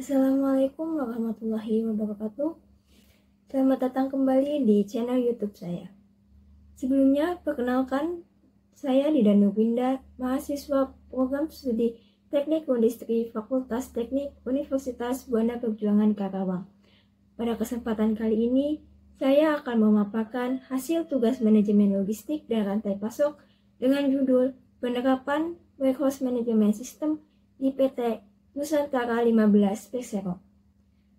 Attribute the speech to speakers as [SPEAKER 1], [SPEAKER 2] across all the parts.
[SPEAKER 1] Assalamualaikum warahmatullahi wabarakatuh. Selamat datang kembali di channel YouTube saya. Sebelumnya, perkenalkan, saya Didanu Winda, mahasiswa program studi Teknik Industri Fakultas Teknik Universitas Buana Perjuangan Karawang. Pada kesempatan kali ini, saya akan memaparkan hasil tugas manajemen logistik dan rantai pasok dengan judul Penerapan Warehouse Management System di PT Nusantara 15 Persero.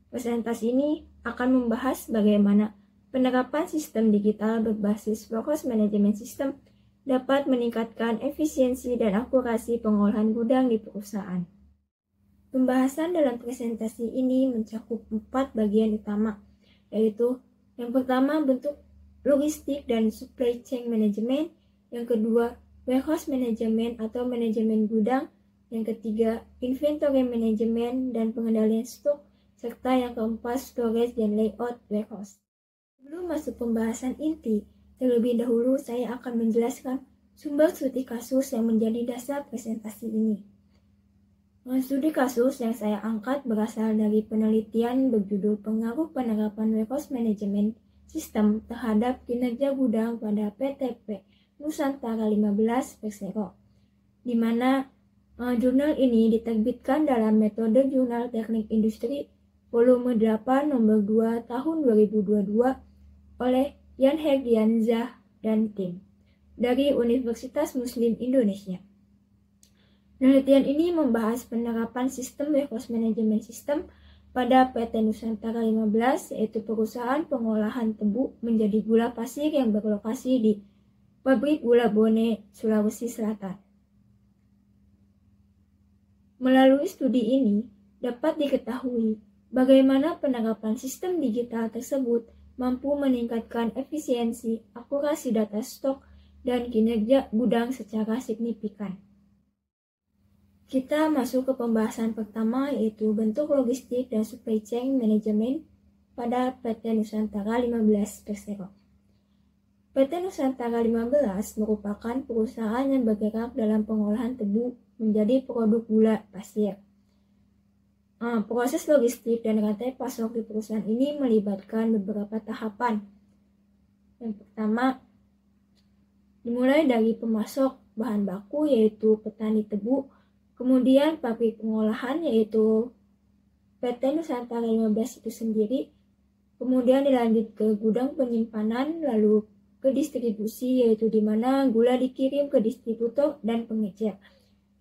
[SPEAKER 1] Presentasi ini akan membahas bagaimana penerapan sistem digital berbasis warehouse management system dapat meningkatkan efisiensi dan akurasi pengolahan gudang di perusahaan. Pembahasan dalam presentasi ini mencakup 4 bagian utama, yaitu yang pertama bentuk logistik dan supply chain management, yang kedua warehouse management atau manajemen gudang, yang ketiga inventory management dan pengendalian stok, serta yang keempat storage dan layout warehouse. Sebelum masuk pembahasan inti, terlebih dahulu saya akan menjelaskan sumber studi kasus yang menjadi dasar presentasi ini. Studi kasus yang saya angkat berasal dari penelitian berjudul Pengaruh Penerapan Warehouse Management System terhadap kinerja gudang pada PTP Nusantara 15 Persero, di mana jurnal ini diterbitkan dalam metode Jurnal Teknik Industri volume 8 nomor 2 tahun 2022 oleh Jan Herdiansyah dan tim dari Universitas Muslim Indonesia. Penelitian ini membahas penerapan sistem warehouse management system pada PT Nusantara 15, yaitu perusahaan pengolahan tebu menjadi gula pasir yang berlokasi di Pabrik Gula Bone, Sulawesi Selatan. Melalui studi ini dapat diketahui bagaimana penerapan sistem digital tersebut mampu meningkatkan efisiensi, akurasi data stok, dan kinerja gudang secara signifikan. Kita masuk ke pembahasan pertama, yaitu bentuk logistik dan supply chain management pada PT Nusantara 15 Persero. PT Nusantara 15 merupakan perusahaan yang bergerak dalam pengolahan tebu menjadi produk gula pasir. Proses logistik dan rantai pasok di perusahaan ini melibatkan beberapa tahapan. Yang pertama, dimulai dari pemasok bahan baku yaitu petani tebu, kemudian pabrik pengolahan yaitu PT Nusantara 15 itu sendiri, kemudian dilanjut ke gudang penyimpanan, lalu ke distribusi yaitu di mana gula dikirim ke distributor dan pengecer,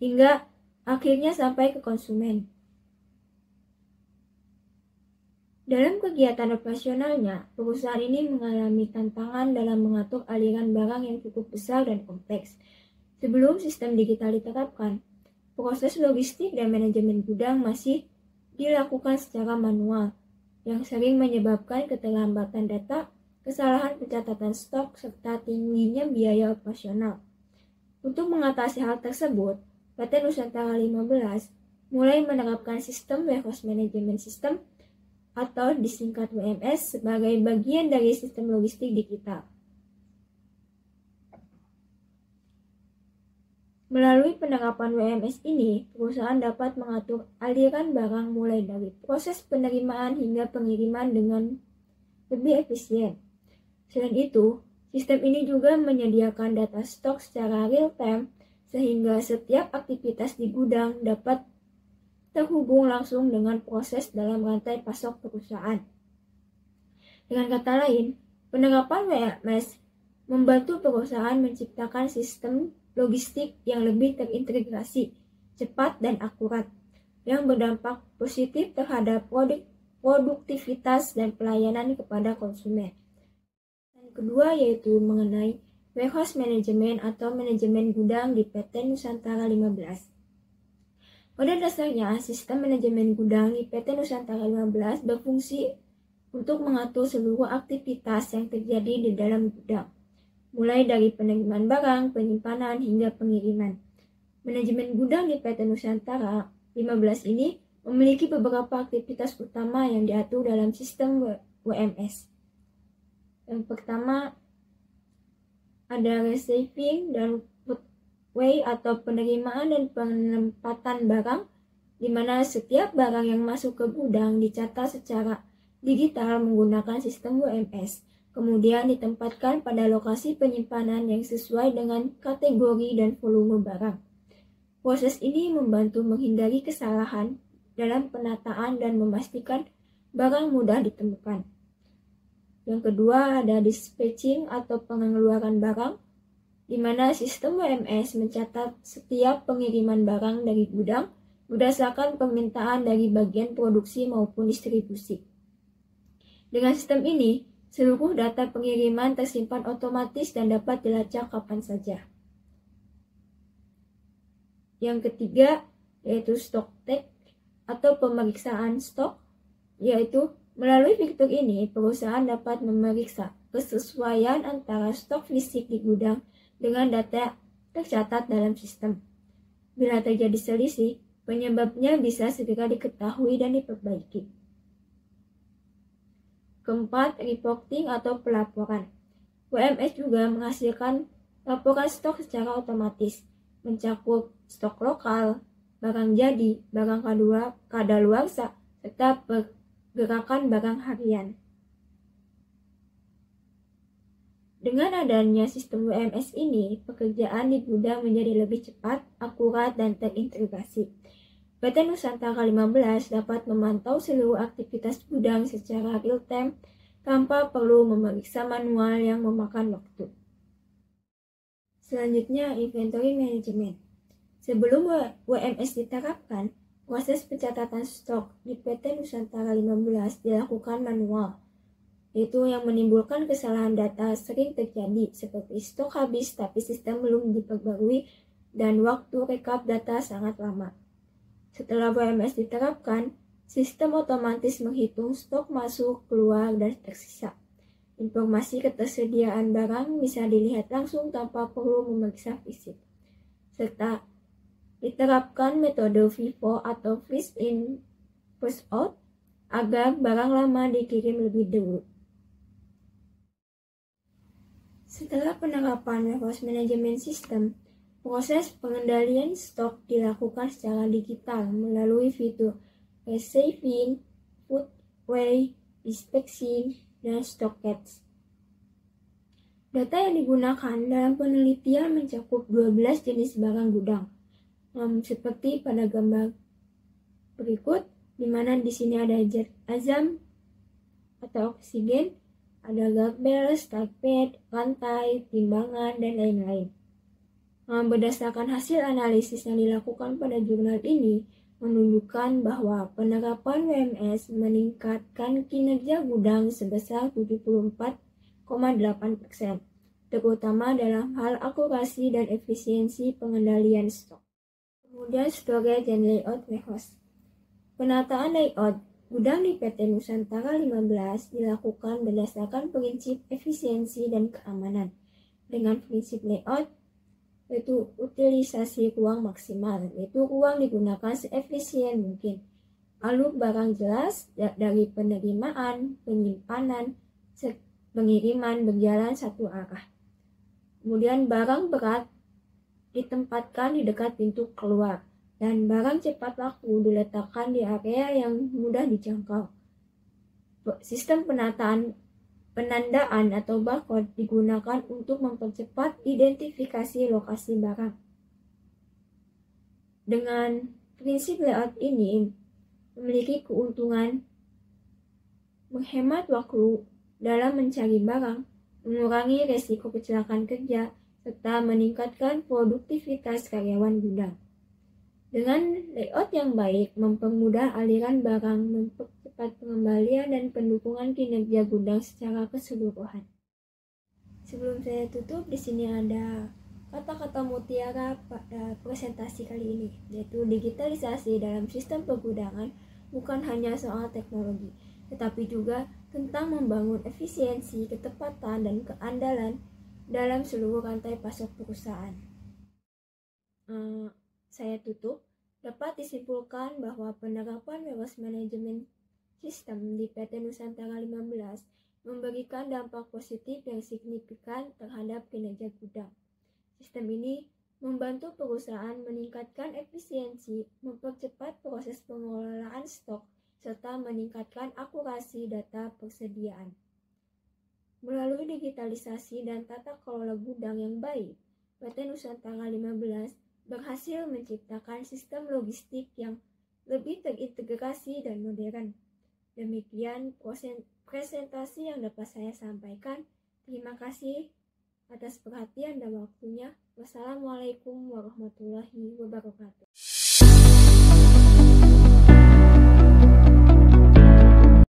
[SPEAKER 1] hingga akhirnya sampai ke konsumen. Dalam kegiatan operasionalnya, perusahaan ini mengalami tantangan dalam mengatur aliran barang yang cukup besar dan kompleks. Sebelum sistem digital diterapkan, proses logistik dan manajemen gudang masih dilakukan secara manual, yang sering menyebabkan keterlambatan data, kesalahan pencatatan stok, serta tingginya biaya operasional. Untuk mengatasi hal tersebut, PT Nusantara 15 mulai menerapkan sistem warehouse management system atau disingkat WMS sebagai bagian dari sistem logistik digital. Melalui penerapan WMS ini, perusahaan dapat mengatur aliran barang mulai dari proses penerimaan hingga pengiriman dengan lebih efisien. Selain itu, sistem ini juga menyediakan data stok secara real-time sehingga setiap aktivitas di gudang dapat terhubung langsung dengan proses dalam rantai pasok perusahaan. Dengan kata lain, penerapan WMS membantu perusahaan menciptakan sistem logistik yang lebih terintegrasi, cepat, dan akurat, yang berdampak positif terhadap produktivitas dan pelayanan kepada konsumen. Yang kedua yaitu mengenai warehouse management atau manajemen gudang di PT Nusantara 15. Pada dasarnya, sistem manajemen gudang di PT Nusantara 15 berfungsi untuk mengatur seluruh aktivitas yang terjadi di dalam gudang, mulai dari penerimaan barang, penyimpanan, hingga pengiriman. Manajemen gudang di PT Nusantara 15 ini memiliki beberapa aktivitas utama yang diatur dalam sistem WMS. Yang pertama, ada receiving dan way atau penerimaan dan penempatan barang, di mana setiap barang yang masuk ke gudang dicatat secara digital menggunakan sistem WMS, kemudian ditempatkan pada lokasi penyimpanan yang sesuai dengan kategori dan volume barang. Proses ini membantu menghindari kesalahan dalam penataan dan memastikan barang mudah ditemukan. Yang kedua ada dispatching atau pengeluaran barang, di mana sistem WMS mencatat setiap pengiriman barang dari gudang berdasarkan permintaan dari bagian produksi maupun distribusi. Dengan sistem ini, seluruh data pengiriman tersimpan otomatis dan dapat dilacak kapan saja. Yang ketiga yaitu stock take atau pemeriksaan stok, yaitu melalui fitur ini perusahaan dapat memeriksa kesesuaian antara stok fisik di gudang dengan data tercatat dalam sistem. Bila terjadi selisih, penyebabnya bisa segera diketahui dan diperbaiki. Keempat, reporting atau pelaporan. WMS juga menghasilkan laporan stok secara otomatis, mencakup stok lokal, barang jadi, barang kadaluarsa, serta pergerakan barang harian. Dengan adanya sistem WMS ini, pekerjaan di gudang menjadi lebih cepat, akurat, dan terintegrasi. PT Nusantara 15 dapat memantau seluruh aktivitas gudang secara real-time tanpa perlu memeriksa manual yang memakan waktu. Selanjutnya, inventory management. Sebelum WMS diterapkan, proses pencatatan stok di PT Nusantara 15 dilakukan manual, yaitu yang menimbulkan kesalahan data sering terjadi seperti stok habis tapi sistem belum diperbarui dan waktu rekap data sangat lama. Setelah WMS diterapkan, sistem otomatis menghitung stok masuk, keluar, dan tersisa. Informasi ketersediaan barang bisa dilihat langsung tanpa perlu memeriksa fisik. Serta diterapkan metode FIFO atau First In, First Out agar barang lama dikirim lebih dulu. Setelah penerapan warehouse management system, proses pengendalian stok dilakukan secara digital melalui fitur receiving, put away, dispatching, dan stock catch. Data yang digunakan dalam penelitian mencakup 12 jenis barang gudang, seperti pada gambar berikut, di mana di sini ada jet azam atau oksigen, ada garbel, startpad, rantai, timbangan, dan lain-lain. Berdasarkan hasil analisis yang dilakukan pada jurnal ini, menunjukkan bahwa penerapan WMS meningkatkan kinerja gudang sebesar 74,8%, terutama dalam hal akurasi dan efisiensi pengendalian stok. Kemudian storage and layout warehouse. Penataan layout gudang di PT Nusantara 15 dilakukan berdasarkan prinsip efisiensi dan keamanan. Dengan prinsip layout, yaitu utilisasi ruang maksimal, yaitu ruang digunakan seefisien mungkin. Lalu barang jelas dari penerimaan, penyimpanan, pengiriman berjalan satu arah. Kemudian barang berat ditempatkan di dekat pintu keluar, dan barang cepat laku diletakkan di area yang mudah dijangkau. Sistem penandaan atau barcode digunakan untuk mempercepat identifikasi lokasi barang. Dengan prinsip layout ini memiliki keuntungan menghemat waktu dalam mencari barang, mengurangi resiko kecelakaan kerja, serta meningkatkan produktivitas karyawan gudang. Dengan layout yang baik, mempermudah aliran barang, mempercepat pengembalian dan pendukungan kinerja gudang secara keseluruhan. Sebelum saya tutup, di sini ada kata-kata mutiara pada presentasi kali ini, yaitu digitalisasi dalam sistem pergudangan bukan hanya soal teknologi, tetapi juga tentang membangun efisiensi, ketepatan, dan keandalan dalam seluruh rantai pasok perusahaan. Saya tutup. Dapat disimpulkan bahwa penerapan warehouse management system di PT Nusantara 15 memberikan dampak positif yang signifikan terhadap kinerja gudang. Sistem ini membantu perusahaan meningkatkan efisiensi, mempercepat proses pengelolaan stok, serta meningkatkan akurasi data persediaan. Melalui digitalisasi dan tata kelola gudang yang baik, PT Nusantara 15 berhasil menciptakan sistem logistik yang lebih terintegrasi dan modern. Demikian presentasi yang dapat saya sampaikan. Terima kasih atas perhatian dan waktunya. Wassalamualaikum warahmatullahi wabarakatuh.